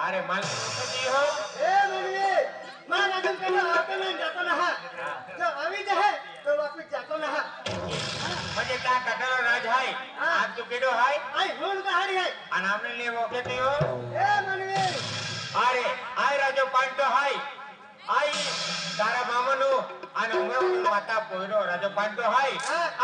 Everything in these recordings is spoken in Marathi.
अरे मला कधी हो ए मनवे मान अजून त्याला आपण जातो ना हा जो आम्ही जे आहे तो वापस जातो ना हा म्हणजे का कटाला राज आहे आज तू केडो आहे आई होल कहाणी आहे आणि आमने लिए वोके ते हो ए मनवे अरे आय राजो पांटो हाय आई तारा मामनो आणि उमरो माता पोयरो राजो पांटो हाय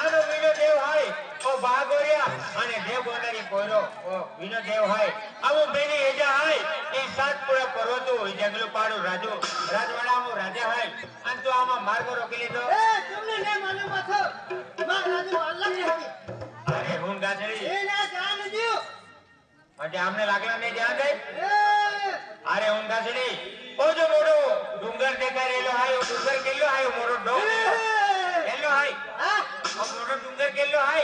आणि विनो देव हाय ओ बागोरिया आणि देव गोंडारी पोयरो ओ विनो देव हाय अमो बेनी एजा हाय ई सातपुरा पर्वतो ई जंगलो पाडो राजो राजवाड़ा मो राजा हाय आणि तो आमा मार्ग रोकेली तो ए तुमने नहीं मालूम था मां राजू अल्लाह की हकी अरे हुन गाजरी ए ना जान दियो म्हणजे आमने लागला नाही जान दे ए अरे हुन गाजरी ओ जो मोडो डुंगर देखा रेलो हाय ओ डुंगर केलो हाय मोडो डो केलो हाय हां ओ मोडो डुंगर केलो हाय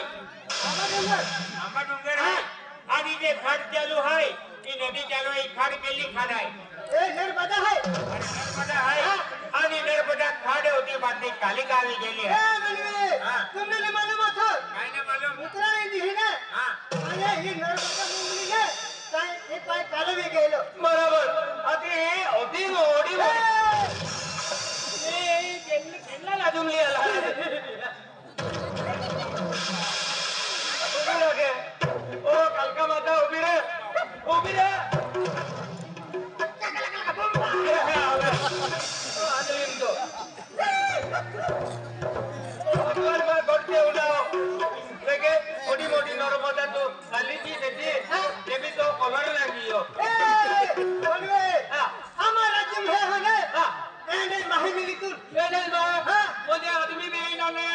आंबा डुंगर हाय आणि जे खाड चालू हाय ई नदी चालू आहे खाड केली खाड आहे ए नर्मदा है आणि नर्मदा आहे आणि नर्मदा खाड होती बातमी काली काली गेली ए आहे मनवे तुमने नहीं मालूम था काय ना मालूम उतरा नहीं दी ना हां अरे ही नर्मदा मुंगली ने काय हे पाय काले भी गेलो बरोबर अति होती ओडी ए केल्ला लाजून लियाला उभी रहे ओ कलका माता उभी रे उभी रे मोटी नर्मदा तो खाली की देती ये भी तो कलर लगी हो मनवे हमारा जिम है हने एने माही मिली तू ये नहीं बा मुझे आदमी भी इन्होंने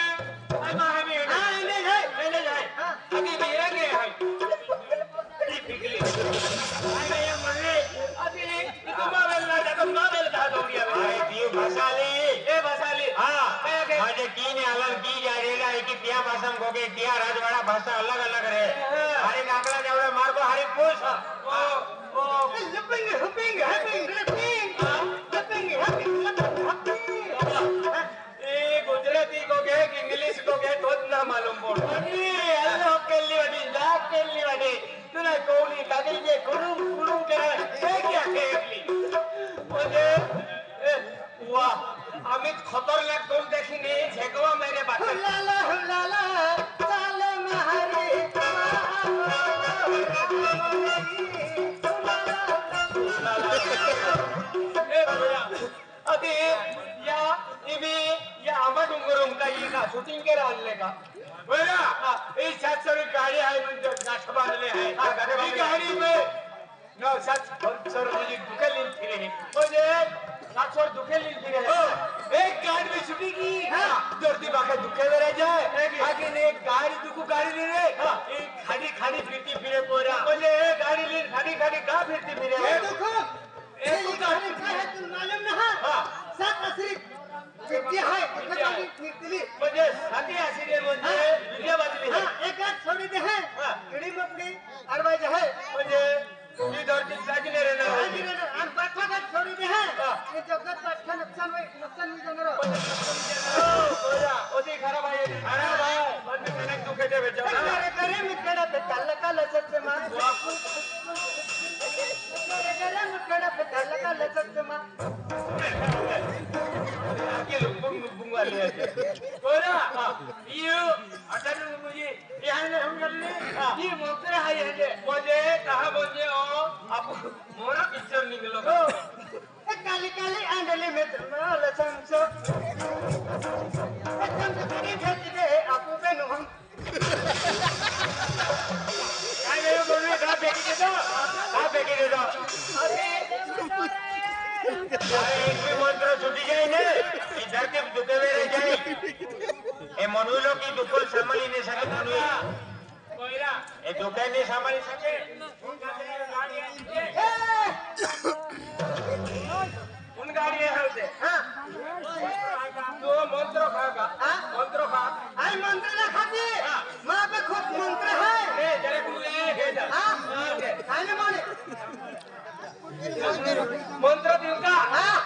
आई माहे भी हां एने है मैंने जाए अभी मेरा के है ये पिघली आई नहीं मरे अभी तुम्हारा वेला जा तुम ना वेल कहा दौड़िया अरे जीव भसाली ए भसाली हां माझे कीने अलग की जा रेला है कि त्या भाषा गोगे त्या राजवाड़ा भाषा अलग अलग रहे हरे काकड़ा जावड़े मार को हरे पूछ ओ लपिंग हपिंग हपिंग लपिंग ए गुजराती को के इंग्लिश को के तो ना मालूम पड़ अरे हेलो केली वाली जा केली वाली तूने कोनी कागल के कुरुम करा ये क्या केली मुझे वाह अमित खतरनाक कौन देखिनी झेकवा मेरे बात हुलाला साले महरी ए भैया अभी या इवी या आंबा डोंगरों का ये का शूटिंग के राले का भैया इस साथ सभी गाड़ी है मुझे गाछ बांधले है ये गाड़ी में नो साथ सर मुझे दुखेली फिरे है मुझे साथ सर दुखेली फिरे है एक गाड़ी में शूटिंग की जल्दी बाके दुखे में रह जाए आगे ने एक गाड़ी ले रे एक खाड़ी फिरती फिरे पूरा मुझे गाड़ी ले खाड़ी का फिरती फिरे ये देखो ये गाड़ी का है तुम मालूम ना हां सात असरी चिट्ठी है कितनी निकली मुझे साथी असरी मुझे वीडियो बदली है एक हाथ छोड़ी दे है इड़ी मपड़ी अरवाई है मुझे ये दर्द लागिले रे ना हम पाठा का छोड़ी दे है ये जगत पाठा नुकसान हुई जनरो ओरा ओदी खराब है खराब है मन में कनेक्ट दुखे दे बेचा करे मिटड़ा पे तलका लचक से मां करे मिटड़ा पे तलका लचक से मां आगे लुंबुंग वाले ओरा ये अटन मुझे यहाँ ने हम कर ले ये मोकरे है ये मुझे कहा मुझे ओ अब मोरा पिक्चर निकलो काली काली आंडली में तुम लचंसो एकदम से तेरी भेज दे आपू पे नु हम काय रे बोलने का बेटी दे दो अरे एक भी मंत्र छुटी जाए ने इधर के दुखे में रह जाए ए मनुलो की दुखल संभाली नहीं सके मनुई कोईरा ए दुखे नहीं संभाली सके उन गाड़ी है उसे हां तो मंत्र खागा मंत्र खा आई मंत्र ना खाती मां पे खुद मंत्र है ए जरा कुले हे जा हां खाने माने मंत्र दिन का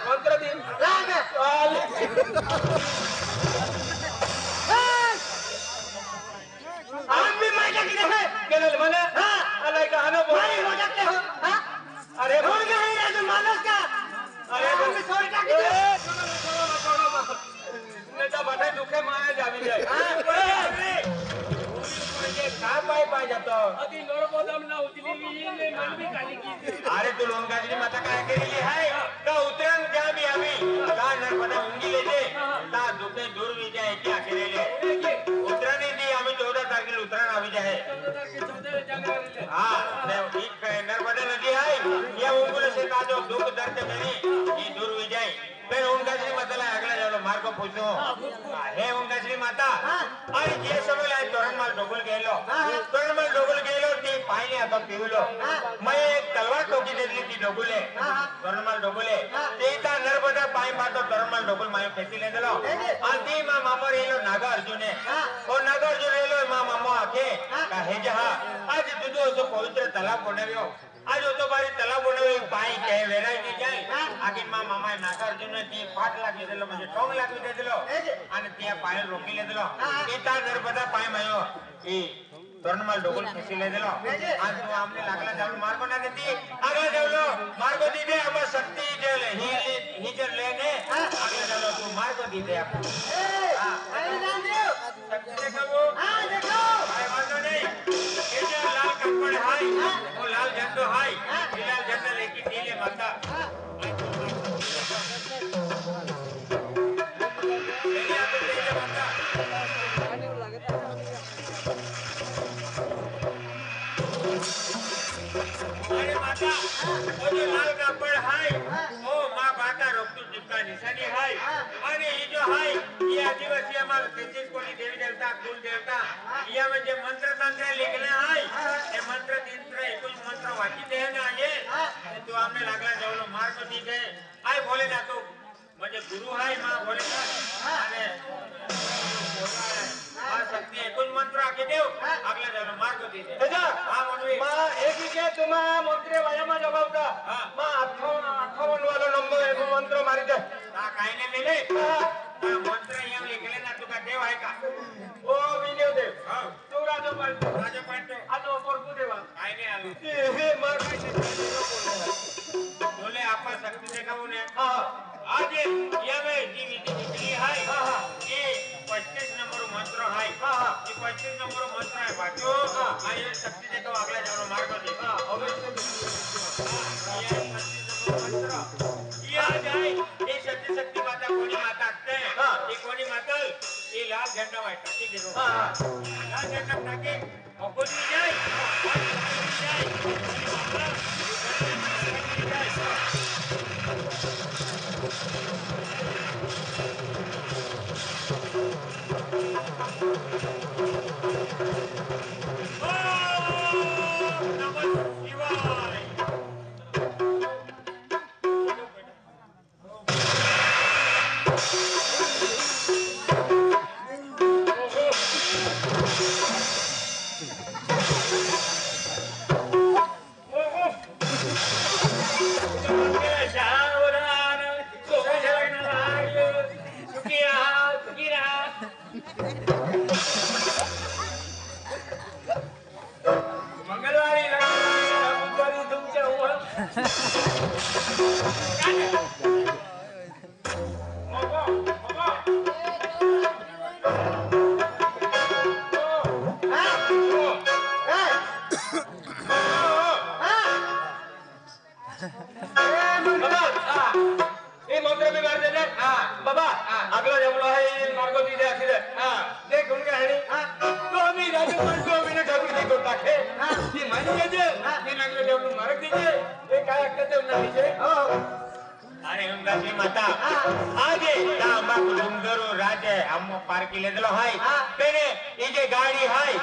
मंत्र दिन राग हम भी मजा की है केले मने हां अलग कहानो बोल मजा के हो हां अरे भूल गए अरे तू लोणगाजरी माता काय केलेली आहे का उतरण द्या मी आम्ही का नर्मदा उंगी लेते का दुखे दूर विजय की केलेले उतरणी दी आम्ही 14 तारखेला उतरण आवी आहे हा ठीक आहे नर्मदा नदी आहे या उंगुल से का जो दुख दर्द मेरी ये दूर विजय फिर उनगाजरी माताला अगला जालो मार्ग पूछो हे उनगाजरी माता आणि जे समय आहे तोरणमाल डोगल गेलो ती पाहिली आता पिवलो मैं एक तलवार टोकी देतली ती डोगुले तोरणमाल डोगुले ते ता नर्मदा पाय मातो तोरणमाल डोगुल मायो फेती ले दिलो आणि ती मा मामा रेलो नागा अर्जुने ओ नागा अर्जुन रेलो मा मामा आके का हे जहा आज दुदो जो पवित्र तलाव बनव्यो आज तो बारी तलाव बनव्यो पाय के वेरायटी जाय आगे मा मामा नागा अर्जुन ती पाट लागी दिलो म्हणजे टोंग लागी दे दिलो आणि त्या पाय रोकी ले दिलो ते ता नर्मदा पाय मायो ई तोरणमाल डोगल फेसी ले दिलो आज तो आमने लागला जाऊन मार्ग ना देती आगला जावलो मार्ग दी दे अब शक्ति जल ही जल लेने आगला जावलो तू मार्ग दी दे आप शक्ति देखो हां देखो भाई मार्ग नहीं ये जो लाल कपड़ हाय वो लाल झंडो हाय ये लाल झंडा लेके नीले माता अरे माता वो जो लाल कापड़ हाय वो माँ बाटा रोकतू जिसका निशानी हाय आणि ही जो हाय ये आदिवासी आम्हाला 33 कोटी देवी देवता कुल देवता या म्हणजे मंत्र तंत्र लिखले हाय हे मंत्र तंत्र एकूण मंत्र वाचित आहे ना ये तू आमने लागला जावलो मार्ग दी दे आय बोले ना तू म्हणजे गुरु हाय माँ बोले ना आणि हां शक्ती एकूण मंत्र आके देव आगला जावलो मार्ग दी दे हां म्हणवी माँ एक ही के तुमा मंत्र वायमा जबावता माँ 58 वाला नंबर एक मंत्र मारी दे ता काय ने मिले मंत्र यम लिखले ना तू का देव आहे का ओ विनय देव हां तू राजपाट आलो परपू देवा काय ने आलो हे मार काय बोले आपा शक्ती देखावू ने हां आज या में जी विधि है ये 25 नंबर मंत्र है ये 25 नंबर मंत्र है बाजू ये शक्ति देखो अगला जानो मार्ग दे ये आ जाए ये शक्ति माता कोणी माता असते ये कोणी मातल ये लाल झंडा वाय टाकी देखो लाल झंडा टाकी कोणी जाय अरे उनगाजरी माता आगे तांबा कुलुंगरो राजे हम पार के ले दलो हाय पहले ये जे गाड़ी हाय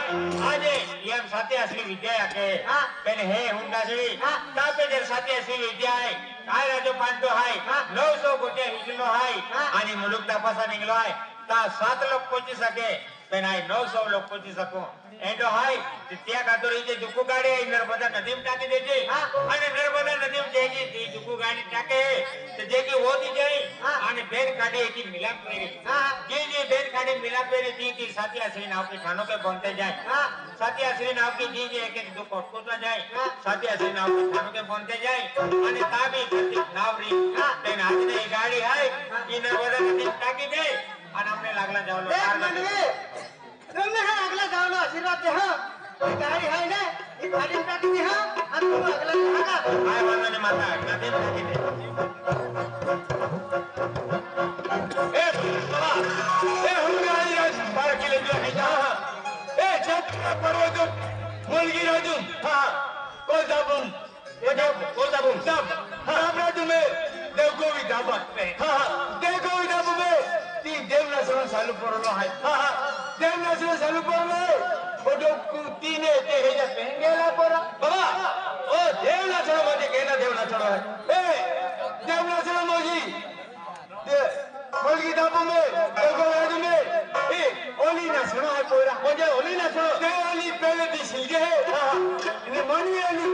आजे ये साथे असली विद्या के पहले हे उनगाजरी तापे जे साथे असली विद्या है काय राजो पांडो हाय 900 कोटी हिजलो हाय आणि मुलुक तपासा निघलो हाय ता 7 लोक पोची सके पण हाय 900 लोक पोची सको एंडो हाय त्या कातोरी जे दुकू गाडी आहे नर्मदा नदीम टाकी देते आणि नर्मदा नदीम जेगी ती दुकू गाडी टाके ते जेगी होती जाई आणि बेन काढे की मिलाप पेरी जी जी बेन काढे मिलाप पेरी ती की साथी असली नाव के खानों के बनते जाए साथी असली नाव की जी जी एक एक दुख कोटकोता जाए साथी असली नाव के खानों के बनते जाए आणि ताबी प्रति नाव री तेन आज ने गाडी आहे की नर्मदा नदीम टाकी दे आणि हमने लागला जावलो तुमने है अगला जाओ आशीर्वाद दे हो गाड़ी है ना ती खाली टाकली हा आणि तू मागला का काय वानाने माता नदी मध्ये ए बाबा ए हुंगाई आज पार केले जो आहे ना ए छत पर्वत मुलगी राजू हा कोण दाबून ये देव कोण दाबून दाब दाब राजू में देव गोवी दाबत हा देव गोवी दाबू में ती देव नसरून चालू पडलो आहे हा देव नसरून चालू पडलो फोटो तीने ते हे जे पेंगेला पोरा बाबा ओ देव नसरून म्हणजे केला देव नसरून आहे ए देव नसरून मोजी मुलगी दाबू में देव गोवी राजू में ए ओली नसरून आहे पोरा म्हणजे ओली नसरून ते ओली पहिले दिसली गे हा आणि मनी ओली